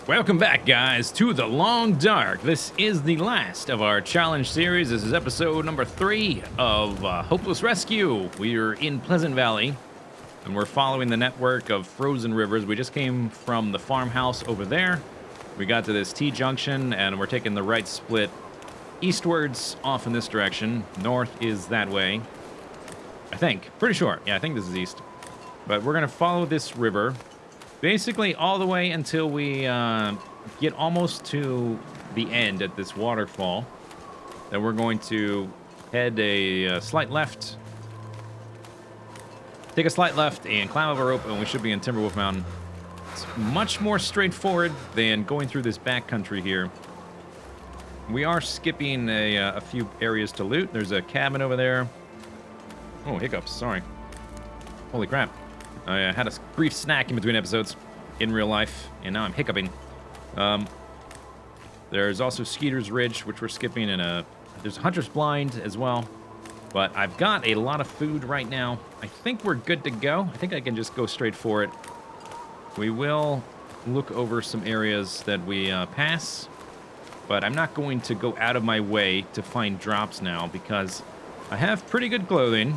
Welcome back, guys, to The Long Dark. This is the last of our challenge series. This is episode number 3 of Hopeless Rescue. We are in Pleasant Valley, and we're following the network of frozen rivers. We just came from the farmhouse over there. We got to this T-junction, and we're taking the right split eastwards off in this direction. North is that way, I think. Pretty sure. Yeah, I think this is east. But we're going to follow this river basically all the way until we get almost to the end at this waterfall. Then we're going to head a slight left. Take a slight left and climb up a rope, and we should be in Timberwolf Mountain. It's much more straightforward than going through this backcountry here. We are skipping a few areas to loot. There's a cabin over there. Oh, hiccups. Sorry. Holy crap. I had a brief snack in between episodes in real life, and now I'm hiccuping. There's also Skeeter's Ridge, which we're skipping, and there's Hunter's Blind as well. But I've got a lot of food right now. I think we're good to go. I think I can just go straight for it. We will look over some areas that we pass, but I'm not going to go out of my way to find drops now because I have pretty good clothing,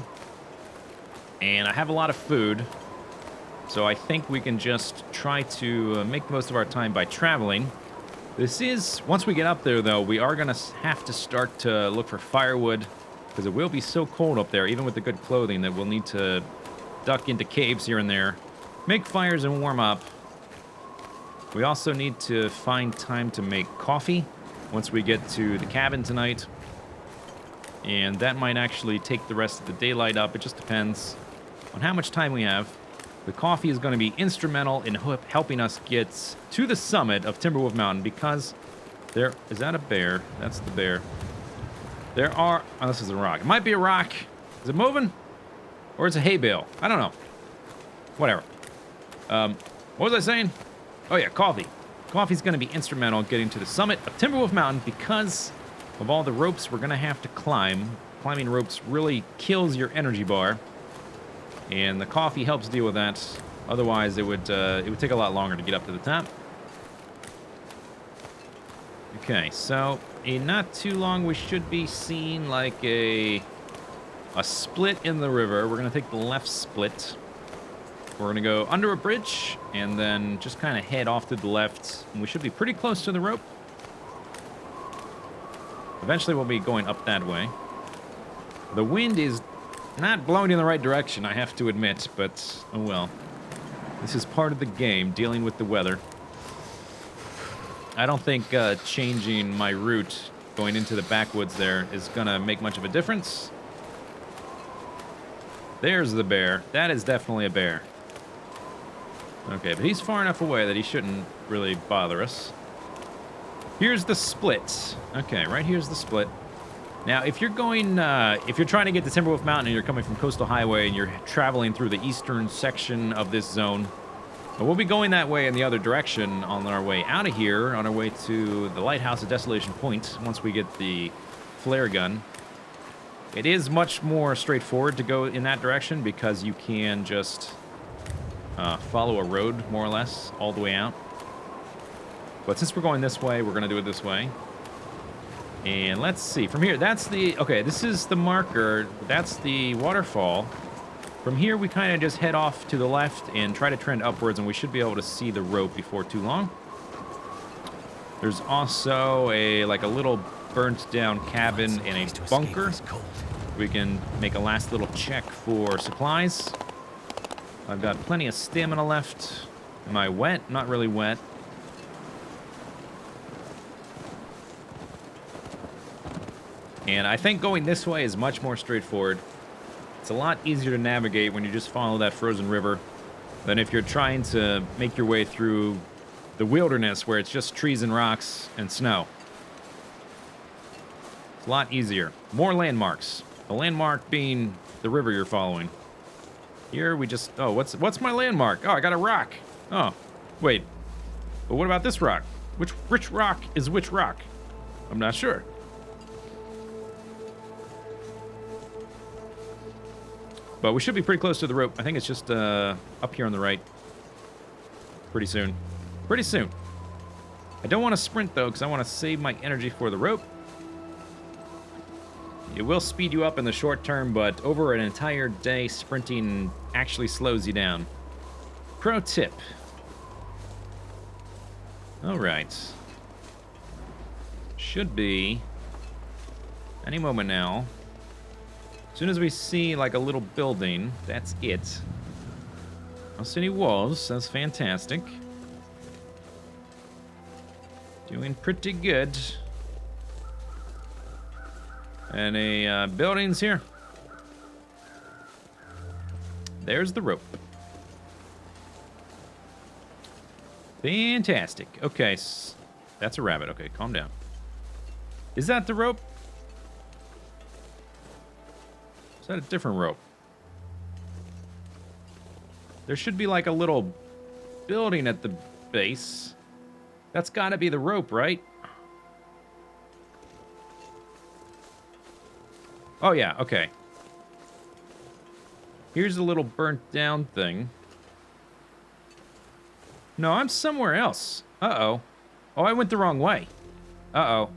and I have a lot of food. So I think we can just try to make the most of our time by traveling. This is, once we get up there though, we are gonna have to start to look for firewood because it will be so cold up there, even with the good clothing, that we'll need to duck into caves here and there, make fires and warm up. We also need to find time to make coffee once we get to the cabin tonight. And that might actually take the rest of the daylight up. It just depends on how much time we have. The coffee is going to be instrumental in helping us get to the summit of Timberwolf Mountain because there... Is that a bear? That's the bear. There are... Oh, this is a rock. It might be a rock. Is it moving? Or it's a hay bale. I don't know. Whatever. What was I saying? Oh, yeah, coffee. Coffee's going to be instrumental in getting to the summit of Timberwolf Mountain because of all the ropes we're going to have to climb. Climbing ropes really kills your energy bar. And the coffee helps deal with that. Otherwise, it would take a lot longer to get up to the top. Okay, so in not too long, we should be seeing like a split in the river. We're gonna take the left split. We're gonna go under a bridge and then just kind of head off to the left. And we should be pretty close to the rope. Eventually, we'll be going up that way. The wind is not blowing in the right direction, I have to admit, but oh well. This is part of the game, dealing with the weather. I don't think changing my route going into the backwoods there is gonna make much of a difference. There's the bear. That is definitely a bear. Okay, but he's far enough away that he shouldn't really bother us. Here's the split. Okay, right here's the split. Now, if you're going, if you're trying to get to Timberwolf Mountain and you're coming from Coastal Highway and you're traveling through the eastern section of this zone, we'll be going that way in the other direction on our way out of here, on our way to the Lighthouse at Desolation Point, once we get the flare gun. It is much more straightforward to go in that direction because you can just follow a road, more or less, all the way out. But since we're going this way, we're going to do it this way. And let's see, from here, that's the, okay, this is the marker, that's the waterfall. From here, we kind of just head off to the left and try to trend upwards, and we should be able to see the rope before too long. There's also like a little burnt down cabin and a bunker. We can make a last little check for supplies. I've got plenty of stamina left. Am I wet? Not really wet. And I think going this way is much more straightforward. It's a lot easier to navigate when you just follow that frozen river than if you're trying to make your way through the wilderness where it's just trees and rocks and snow. It's a lot easier. More landmarks. The landmark being the river you're following. Here we just... Oh, what's my landmark? Oh, I got a rock. Oh, wait. But what about this rock? Which rock is which rock? I'm not sure. But we should be pretty close to the rope. I think it's just up here on the right. Pretty soon. Pretty soon. I don't want to sprint, though, because I want to save my energy for the rope. It will speed you up in the short term, but over an entire day, sprinting actually slows you down. Pro tip. All right. Should be any moment now. As soon as we see, like, a little building, that's it. I don't see any walls. That's fantastic. Doing pretty good. Any buildings here? There's the rope. Fantastic. Okay, that's a rabbit. Okay, calm down. Is that the rope? Is that a different rope? There should be like a little building at the base. That's got to be the rope, right? Oh, yeah, okay. Here's a little burnt down thing. No, I'm somewhere else. Uh-oh. Oh, I went the wrong way. Uh-oh.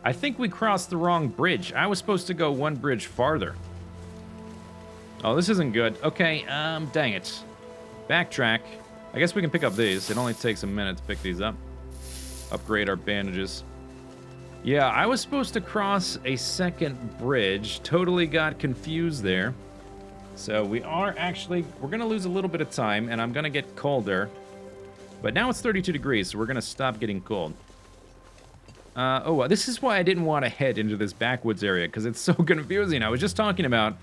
I think we crossed the wrong bridge. I was supposed to go one bridge farther. Oh, this isn't good. Okay, dang it. Backtrack. I guess we can pick up these. It only takes a minute to pick these up. Upgrade our bandages. Yeah, I was supposed to cross a second bridge. Totally got confused there. So we're going to lose a little bit of time, and I'm going to get colder. But now it's 32 degrees, so we're going to stop getting cold. This is why I didn't want to head into this backwoods area, because it's so confusing. I was just talking about,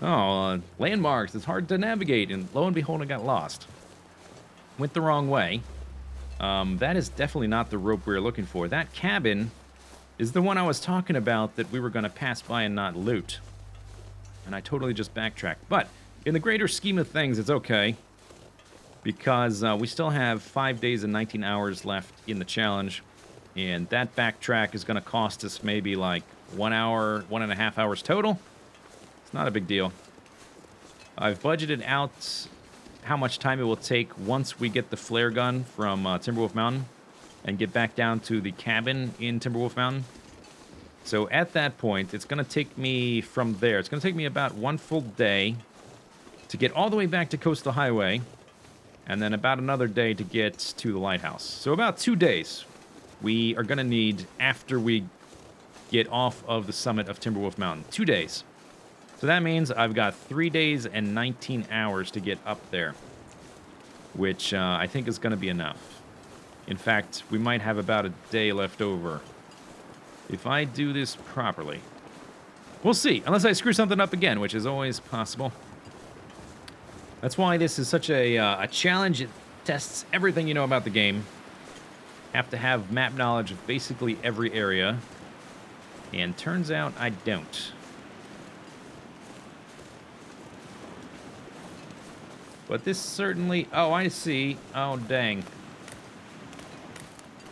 landmarks. It's hard to navigate, and lo and behold, I got lost. Went the wrong way. That is definitely not the rope we were looking for. That cabin is the one I was talking about that we were going to pass by and not loot. And I totally just backtracked. But in the greater scheme of things, it's okay. Because we still have 5 days and 19 hours left in the challenge. And that backtrack is going to cost us maybe like 1 hour, 1.5 hours total. It's not a big deal. I've budgeted out how much time it will take once we get the flare gun from Timberwolf Mountain and get back down to the cabin in Timberwolf Mountain. So at that point, it's going to take me from there. It's going to take me about 1 full day to get all the way back to Coastal Highway, and then about another day to get to the lighthouse. So about 2 days we are going to need after we get off of the summit of Timberwolf Mountain. 2 days. So that means I've got 3 days and 19 hours to get up there, which I think is going to be enough. In fact, we might have about a day left over if I do this properly. We'll see, unless I screw something up again, which is always possible. That's why this is such a challenge. It tests everything you know about the game. Have to have map knowledge of basically every area. And turns out I don't. But this certainly... Oh, I see. Oh, dang.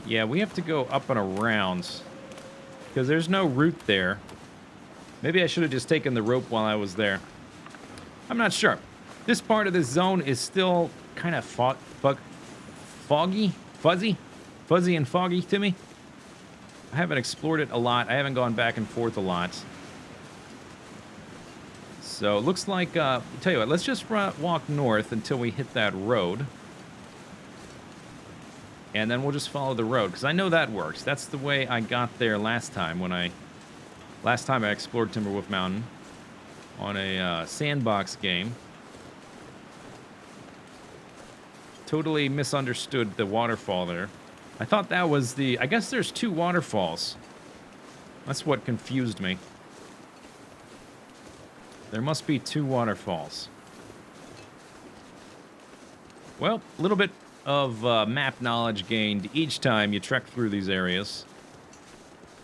Yeah, we have to go up and around, because there's no route there. Maybe I should have just taken the rope while I was there. I'm not sure. This part of this zone is still kind of foggy? Fuzzy and foggy to me. I haven't explored it a lot. I haven't gone back and forth a lot. So it looks like, tell you what, let's just walk north until we hit that road. And then we'll just follow the road, because I know that works. That's the way I got there last time I explored Timberwolf Mountain on a sandbox game. Totally misunderstood the waterfall there. I thought that was I guess there's 2 waterfalls. That's what confused me. There must be 2 waterfalls. Well, a little bit of map knowledge gained each time you trek through these areas.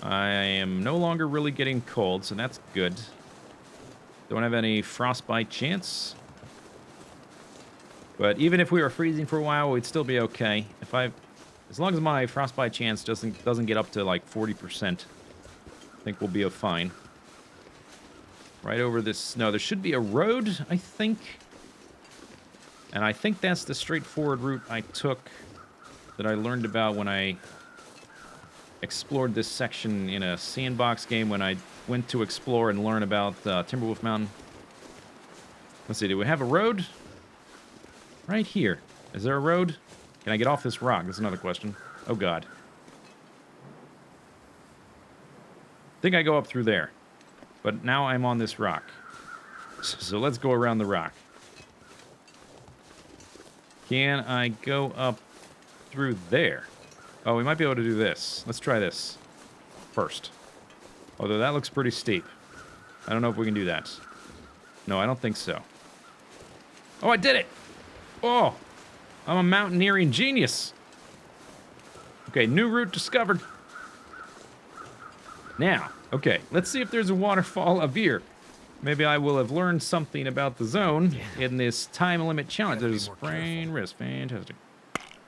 I am no longer really getting cold, so that's good. Don't have any frostbite chance. But even if we were freezing for a while, we'd still be okay. As long as my frostbite chance doesn't get up to like 40%, I think we'll be fine. Right over this... No, there should be a road, I think. And I think that's the straightforward route I took that I learned about when I explored this section in a sandbox game when I went to explore and learn about Timberwolf Mountain. Let's see, do we have a road? Right here. Is there a road? Can I get off this rock? That's another question. Oh, God. I think I go up through there. But now I'm on this rock. So let's go around the rock. Can I go up through there? Oh, we might be able to do this. Let's try this first. Although that looks pretty steep. I don't know if we can do that. No, I don't think so. Oh, I did it! Oh! I'm a mountaineering genius. Okay, new route discovered. Now, okay, let's see if there's a waterfall up here. Maybe I will have learned something about the zone in this time limit challenge. There's a sprain wrist. Fantastic.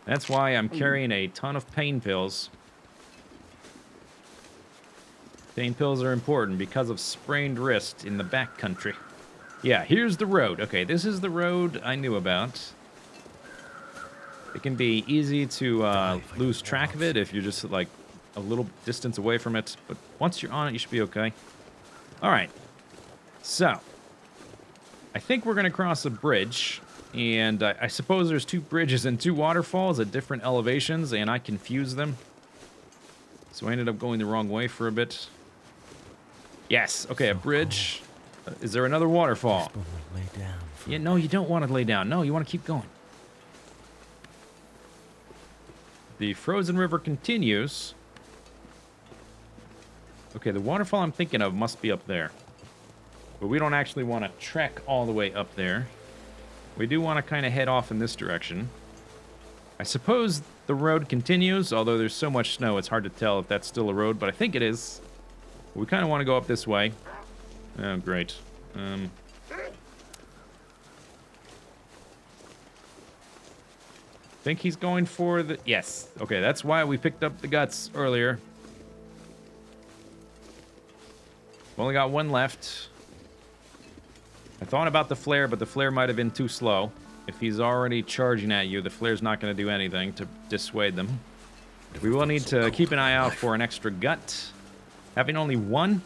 That's why I'm carrying a ton of pain pills. Pain pills are important because of sprained wrist in the backcountry. Yeah, here's the road. Okay, this is the road I knew about. It can be easy to lose track of it if you're just like a little distance away from it. But once you're on it, you should be okay. All right. So, I think we're going to cross a bridge. And I suppose there's 2 bridges and 2 waterfalls at different elevations, and I confused them. So I ended up going the wrong way for a bit. Yes, okay, a bridge. Is there another waterfall? Yeah, no, you don't want to lay down. No, you want to keep going. The frozen river continues. Okay, the waterfall I'm thinking of must be up there. But we don't actually want to trek all the way up there. We do want to kind of head off in this direction. I suppose the road continues, although there's so much snow, it's hard to tell if that's still a road, but I think it is. We kind of want to go up this way. Oh, great. Think he's going for the... Yes. Okay, that's why we picked up the guts earlier. We've only got 1 left. I thought about the flare, but the flare might have been too slow. If he's already charging at you, the flare's not going to do anything to dissuade them. We will need to keep an eye out for an extra gut. Having only 1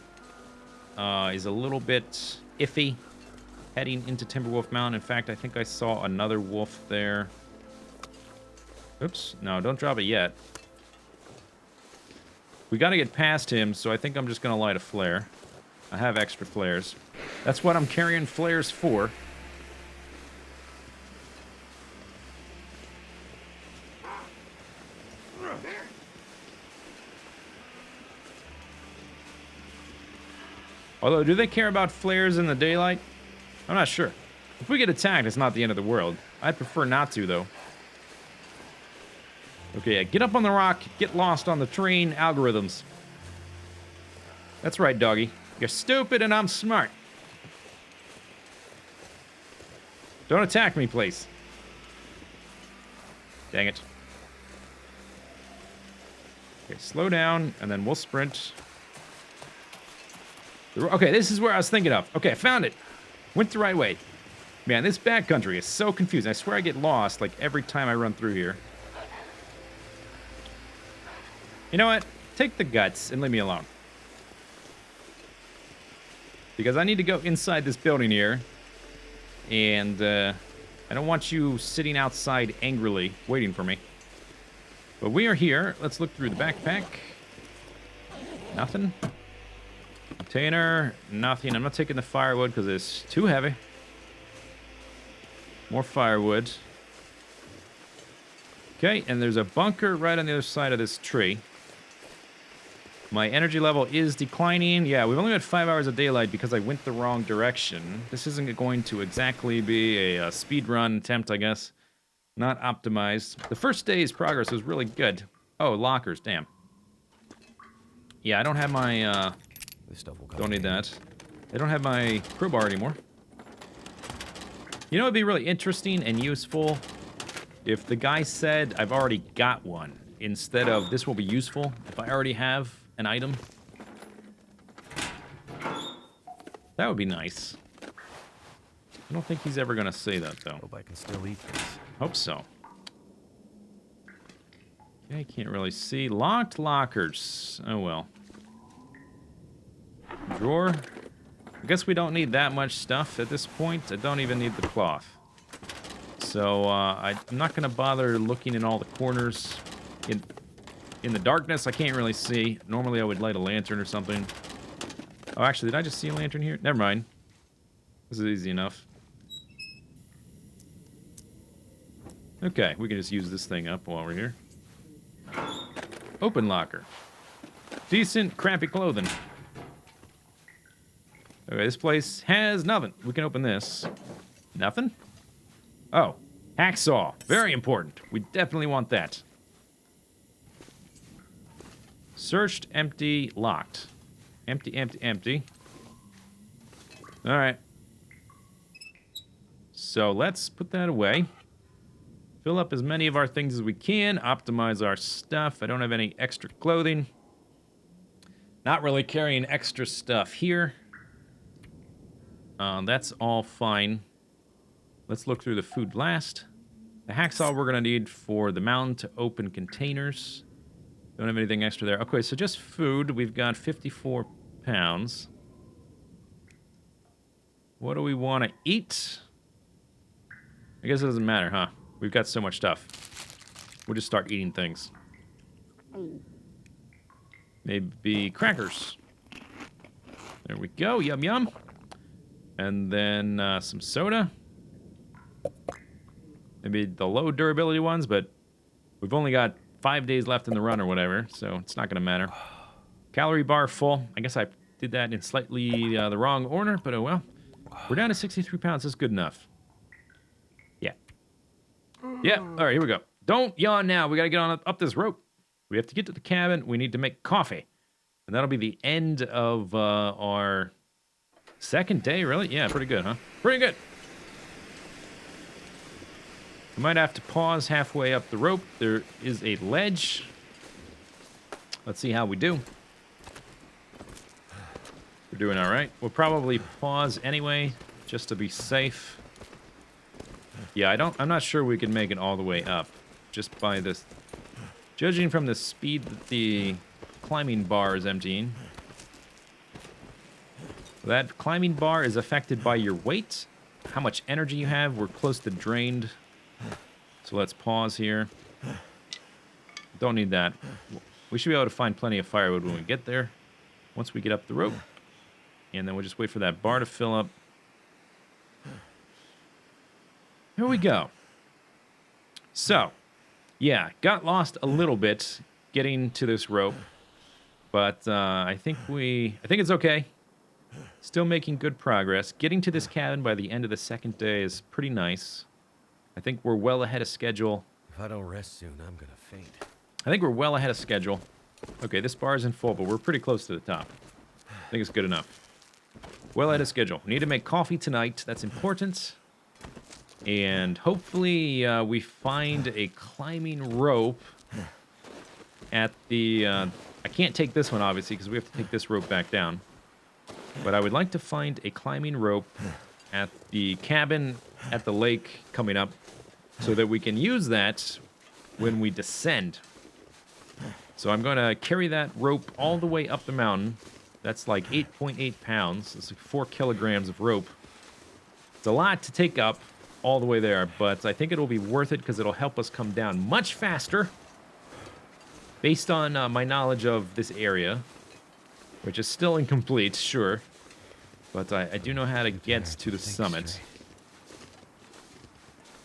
is a little bit iffy heading into Timberwolf Mountain. In fact, I think I saw another wolf there. Oops. No, don't drop it yet. We got to get past him, so I think I'm just going to light a flare. I have extra flares. That's what I'm carrying flares for. Although, do they care about flares in the daylight? I'm not sure. If we get attacked, it's not the end of the world. I'd prefer not to, though. Okay, yeah, get up on the rock, get lost on the train, algorithms. That's right, doggy. You're stupid and I'm smart. Don't attack me, please. Dang it. Okay, slow down, and then we'll sprint. Okay, this is where I was thinking of. Okay, I found it. Went the right way. Man, this backcountry is so confusing. I swear I get lost, like, every time I run through here. You know what? Take the guts and leave me alone. Because I need to go inside this building here. And, I don't want you sitting outside angrily waiting for me. But we are here. Let's look through the backpack. Nothing. Container. Nothing. I'm not taking the firewood because it's too heavy. More firewood. Okay, and there's a bunker right on the other side of this tree. My energy level is declining. Yeah, we've only got 5 hours of daylight because I went the wrong direction. This isn't going to exactly be a speed run attempt, I guess. Not optimized. The first day's progress was really good. Oh, lockers, damn. Yeah, I don't have my, This stuff will don't need that. I don't have my crowbar anymore. You know, it'd be really interesting and useful if the guy said, I've already got one, instead of, this will be useful if I already have an item. That would be nice. I don't think he's ever going to say that, though. Hope I can still eat this. Hope so. Okay, can't really see. Locked lockers. Oh, well. Drawer. I guess we don't need that much stuff at this point. I don't even need the cloth. So, I'm not going to bother looking in all the corners. In the darkness, I can't really see. Normally, I would light a lantern or something. Oh, actually, did I just see a lantern here? Never mind. This is easy enough. Okay, we can just use this thing up while we're here. Open locker. Decent, crappy clothing. Okay, this place has nothing. We can open this. Nothing? Oh, hacksaw. Very important. We definitely want that. Searched, empty, locked. Empty, empty, empty. All right. So let's put that away. Fill up as many of our things as we can. Optimize our stuff. I don't have any extra clothing. Not really carrying extra stuff here. That's all fine. Let's look through the food last. The hacksaw we're going to need for the mountain to open containers. Don't have anything extra there. Okay, so just food. We've got 54 pounds. What do we want to eat? I guess it doesn't matter, huh? We've got so much stuff. We'll just start eating things. Maybe crackers. There we go. Yum, yum. And then some soda. Maybe the low durability ones, but we've only got 5 days left in the run or whatever, so it's not going to matter. Calorie bar full. I guess I did that in slightly the wrong order, but oh well. We're down to 63 pounds. That's good enough. Yeah. Yeah. All right, here we go. Don't yawn now. We got to get on up this rope. We have to get to the cabin. We need to make coffee. And that'll be the end of our second day, really? Yeah, pretty good, huh? Pretty good. We might have to pause halfway up the rope. There is a ledge. Let's see how we do. We're doing all right. We'll probably pause anyway, just to be safe. Yeah, I'm not sure we can make it all the way up, just by this. Judging from the speed that the climbing bar is emptying. That climbing bar is affected by your weight, how much energy you have. We're close to drained. So let's pause here. Don't need that. We should be able to find plenty of firewood when we get there. Once we get up the rope. And then we'll just wait for that bar to fill up. Here we go. So, yeah, got lost a little bit getting to this rope. But I think it's okay. Still making good progress. Getting to this cabin by the end of the second day is pretty nice. I think we're well ahead of schedule. If I don't rest soon, I'm gonna faint. I think we're well ahead of schedule. Okay, this bar isn't full, but we're pretty close to the top. I think it's good enough. Well ahead of schedule. We need to make coffee tonight. That's important. And hopefully we find a climbing rope at the... I can't take this one, obviously, because we have to take this rope back down. But I would like to find a climbing rope at the cabin at the lake coming up so that we can use that when we descend. So I'm going to carry that rope all the way up the mountain. That's like 8.8 pounds. That's like 4 kilograms of rope. It's a lot to take up all the way there, but I think it'll be worth it because it'll help us come down much faster based on my knowledge of this area, which is still incomplete, sure. But I do know how to get to the summit.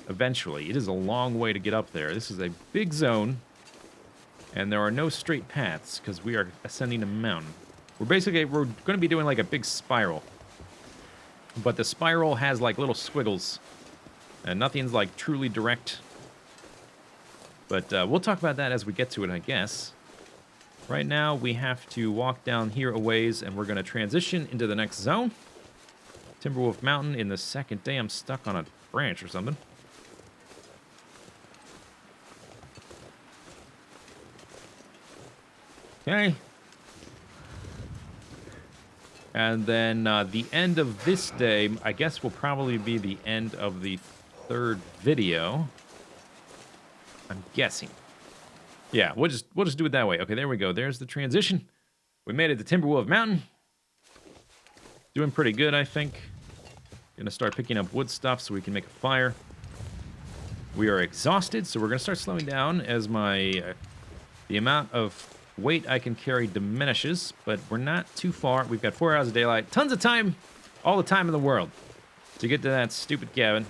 Eventually. It is a long way to get up there. This is a big zone, and there are no straight paths because we are ascending a mountain. We're going to be doing like a big spiral. But the spiral has like little squiggles, and nothing's like truly direct. But we'll talk about that as we get to it, I guess. Right now, we have to walk down here a ways, and we're going to transition into the next zone. Timberwolf Mountain in the second day. I'm stuck on a branch or something. Okay. And then the end of this day, I guess, will probably be the end of the third video. I'm guessing. Yeah, we'll just do it that way. Okay, there we go. There's the transition. We made it to Timberwolf Mountain. Doing pretty good, I think. Gonna start picking up wood stuff so we can make a fire. We are exhausted, so we're gonna start slowing down as the amount of weight I can carry diminishes, but we're not too far. We've got 4 hours of daylight, tons of time, all the time in the world to get to that stupid cabin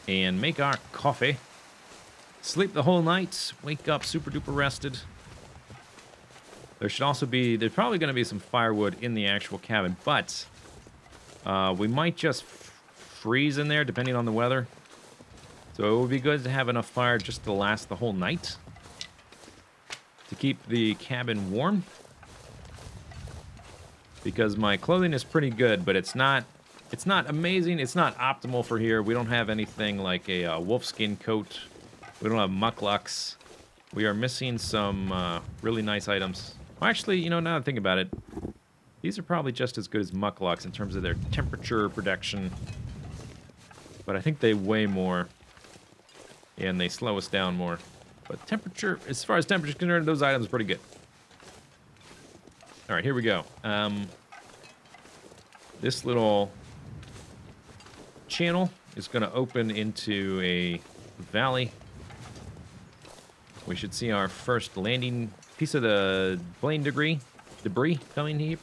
and make our coffee. Sleep the whole night, wake up super duper rested. There's probably going to be some firewood in the actual cabin, but we might just freeze in there depending on the weather. So it would be good to have enough fire just to last the whole night to keep the cabin warm. Because my clothing is pretty good, but it's not amazing. It's not optimal for here. We don't have anything like a wolfskin coat. We don't have mucklucks. We are missing some really nice items. Well, actually, you know, now that I think about it, these are probably just as good as mucklucks in terms of their temperature protection. But I think they weigh more, and they slow us down more. But temperature, as far as temperature is concerned, those items are pretty good. All right, here we go. This little channel is going to open into a valley. We should see our first landing piece of the plane debris coming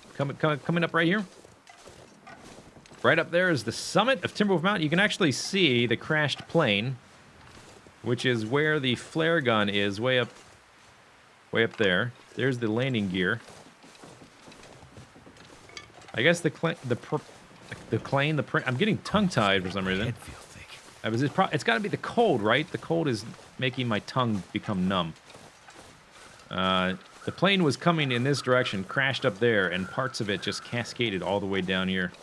up right here. Right up there is the summit of Timberwolf Mountain. You can actually see the crashed plane, which is where the flare gun is, way up there. There's the landing gear. I guess I'm getting tongue-tied for some reason. It's got to be the cold, right? The cold is making my tongue become numb. The plane was coming in this direction, crashed up there, and parts of it just cascaded all the way down here.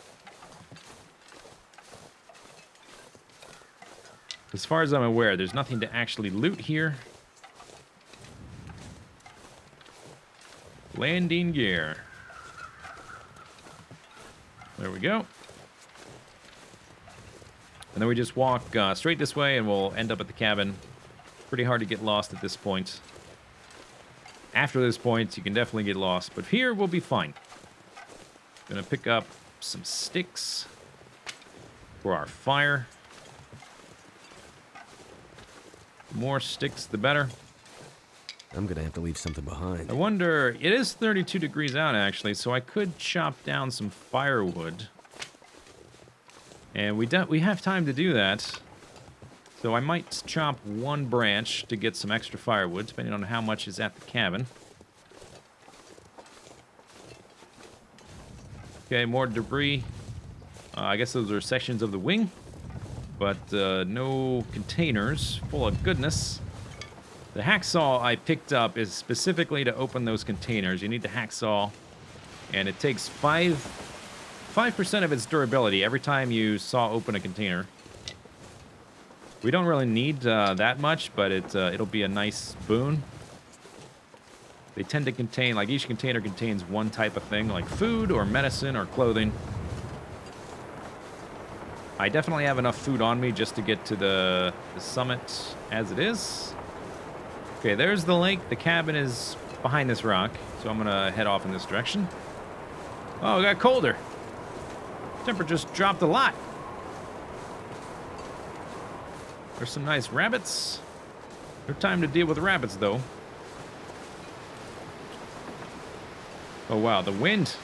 As far as I'm aware, there's nothing to actually loot here. Landing gear. There we go. And then we just walk straight this way, and we'll end up at the cabin. Pretty hard to get lost at this point. After this point, you can definitely get lost, but here we'll be fine. Gonna pick up some sticks for our fire. The more sticks, the better. I'm gonna have to leave something behind. I wonder, it is 32 degrees out actually, so I could chop down some firewood. And we have time to do that. So I might chop one branch to get some extra firewood, depending on how much is at the cabin. Okay, more debris. I guess those are sections of the wing. But no containers full of goodness. The hacksaw I picked up is specifically to open those containers. You need the hacksaw, and it takes 5% of its durability every time you saw open a container. We don't really need that much, but it'll be a nice boon. They tend to contain, like each container contains one type of thing, like food or medicine or clothing. I definitely have enough food on me just to get to the summit as it is. Okay, there's the lake. The cabin is behind this rock, so I'm gonna head off in this direction. Oh, it got colder. Temperature just dropped a lot. There's some nice rabbits. No time to deal with rabbits, though. Oh, wow, the wind.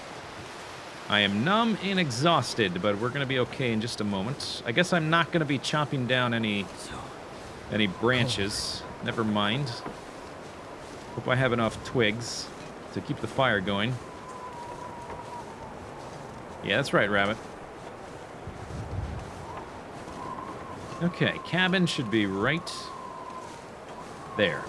I am numb and exhausted, but we're going to be okay in just a moment. I guess I'm not going to be chopping down any branches. Never mind. Hope I have enough twigs to keep the fire going. Yeah, that's right, rabbit. Okay, cabin should be right there.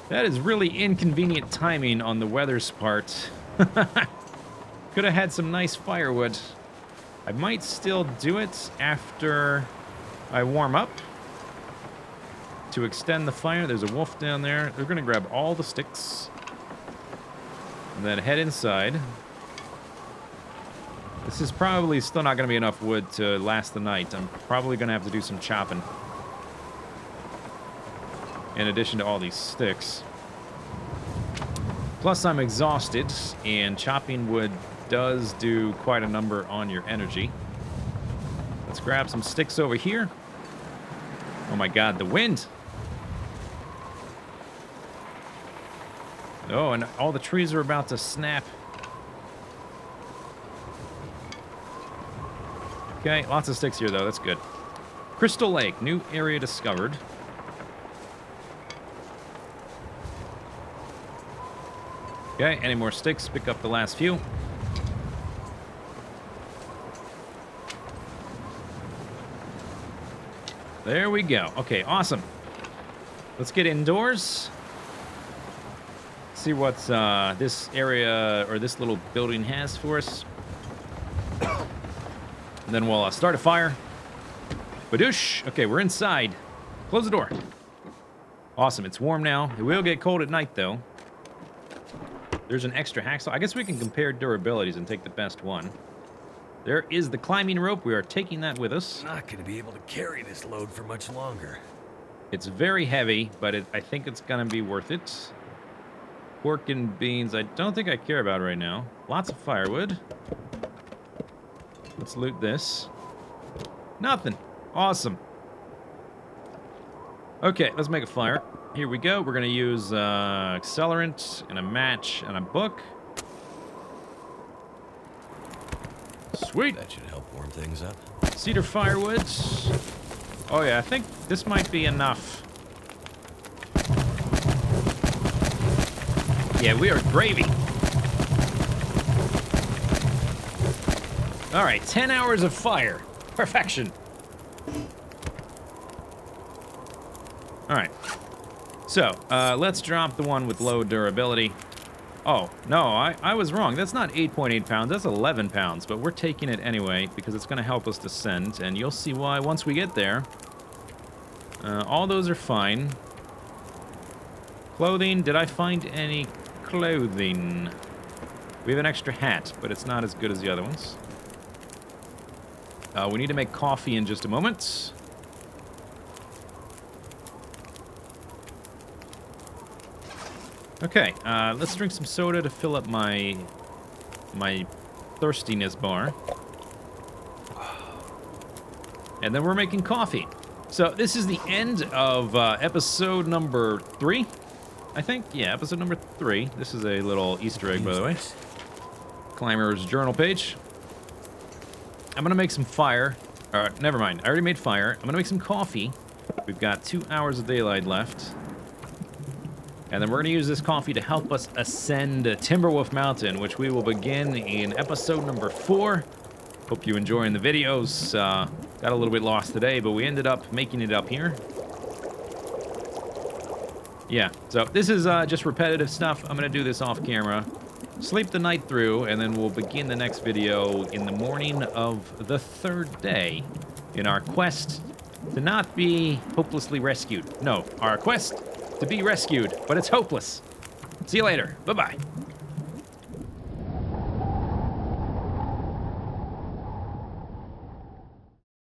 That is really inconvenient timing on the weather's part. Could have had some nice firewood. I might still do it after I warm up to extend the fire. There's a wolf down there. They're going to grab all the sticks and then head inside. This is probably still not going to be enough wood to last the night. I'm probably going to have to do some chopping. In addition to all these sticks. Plus, I'm exhausted, and chopping wood does do quite a number on your energy. Let's grab some sticks over here. Oh my god, the wind! Oh, and all the trees are about to snap. Okay, lots of sticks here, though. That's good. Crystal Lake, new area discovered. Okay, any more sticks? Pick up the last few. There we go. Okay, awesome. Let's get indoors. See what this area or this little building has for us. And then we'll start a fire. Badoosh. Okay, we're inside. Close the door. Awesome. It's warm now. It will get cold at night, though. There's an extra hacksaw. I guess we can compare durabilities and take the best one. There is the climbing rope. We are taking that with us. I'm not going to be able to carry this load for much longer. It's very heavy, but I think it's going to be worth it. Pork and beans, I don't think I care about right now. Lots of firewood. Let's loot this. Nothing. Awesome. Okay, let's make a fire. Here we go. We're going to use accelerant and a match and a book. Sweet. That should help warm things up. Cedar firewood. Oh yeah, I think this might be enough. Yeah, we are gravy. All right, 10 hours of fire. Perfection. All right. So, let's drop the one with low durability. Oh, no, I was wrong. That's not 8.8 pounds. That's 11 pounds. But we're taking it anyway because it's going to help us descend. And you'll see why once we get there. All those are fine. Clothing. Did I find any clothing? We have an extra hat, but it's not as good as the other ones. We need to make coffee in just a moment. Okay, let's drink some soda to fill up my thirstiness bar. And then we're making coffee. So this is the end of episode number 3, I think. Yeah, episode number 3. This is a little Easter egg, by the way. Climber's journal page. I'm going to make some fire. Never mind. I already made fire. I'm going to make some coffee. We've got 2 hours of daylight left. And then we're going to use this coffee to help us ascend Timberwolf Mountain, which we will begin in episode number 4. Hope you're enjoying the videos. Got a little bit lost today, but we ended up making it up here. Yeah, so this is just repetitive stuff. I'm going to do this off camera. Sleep the night through, and then we'll begin the next video in the morning of the 3rd day in our quest to not be hopelessly rescued. No, our quest to be rescued, but it's hopeless. See you later. Bye-bye.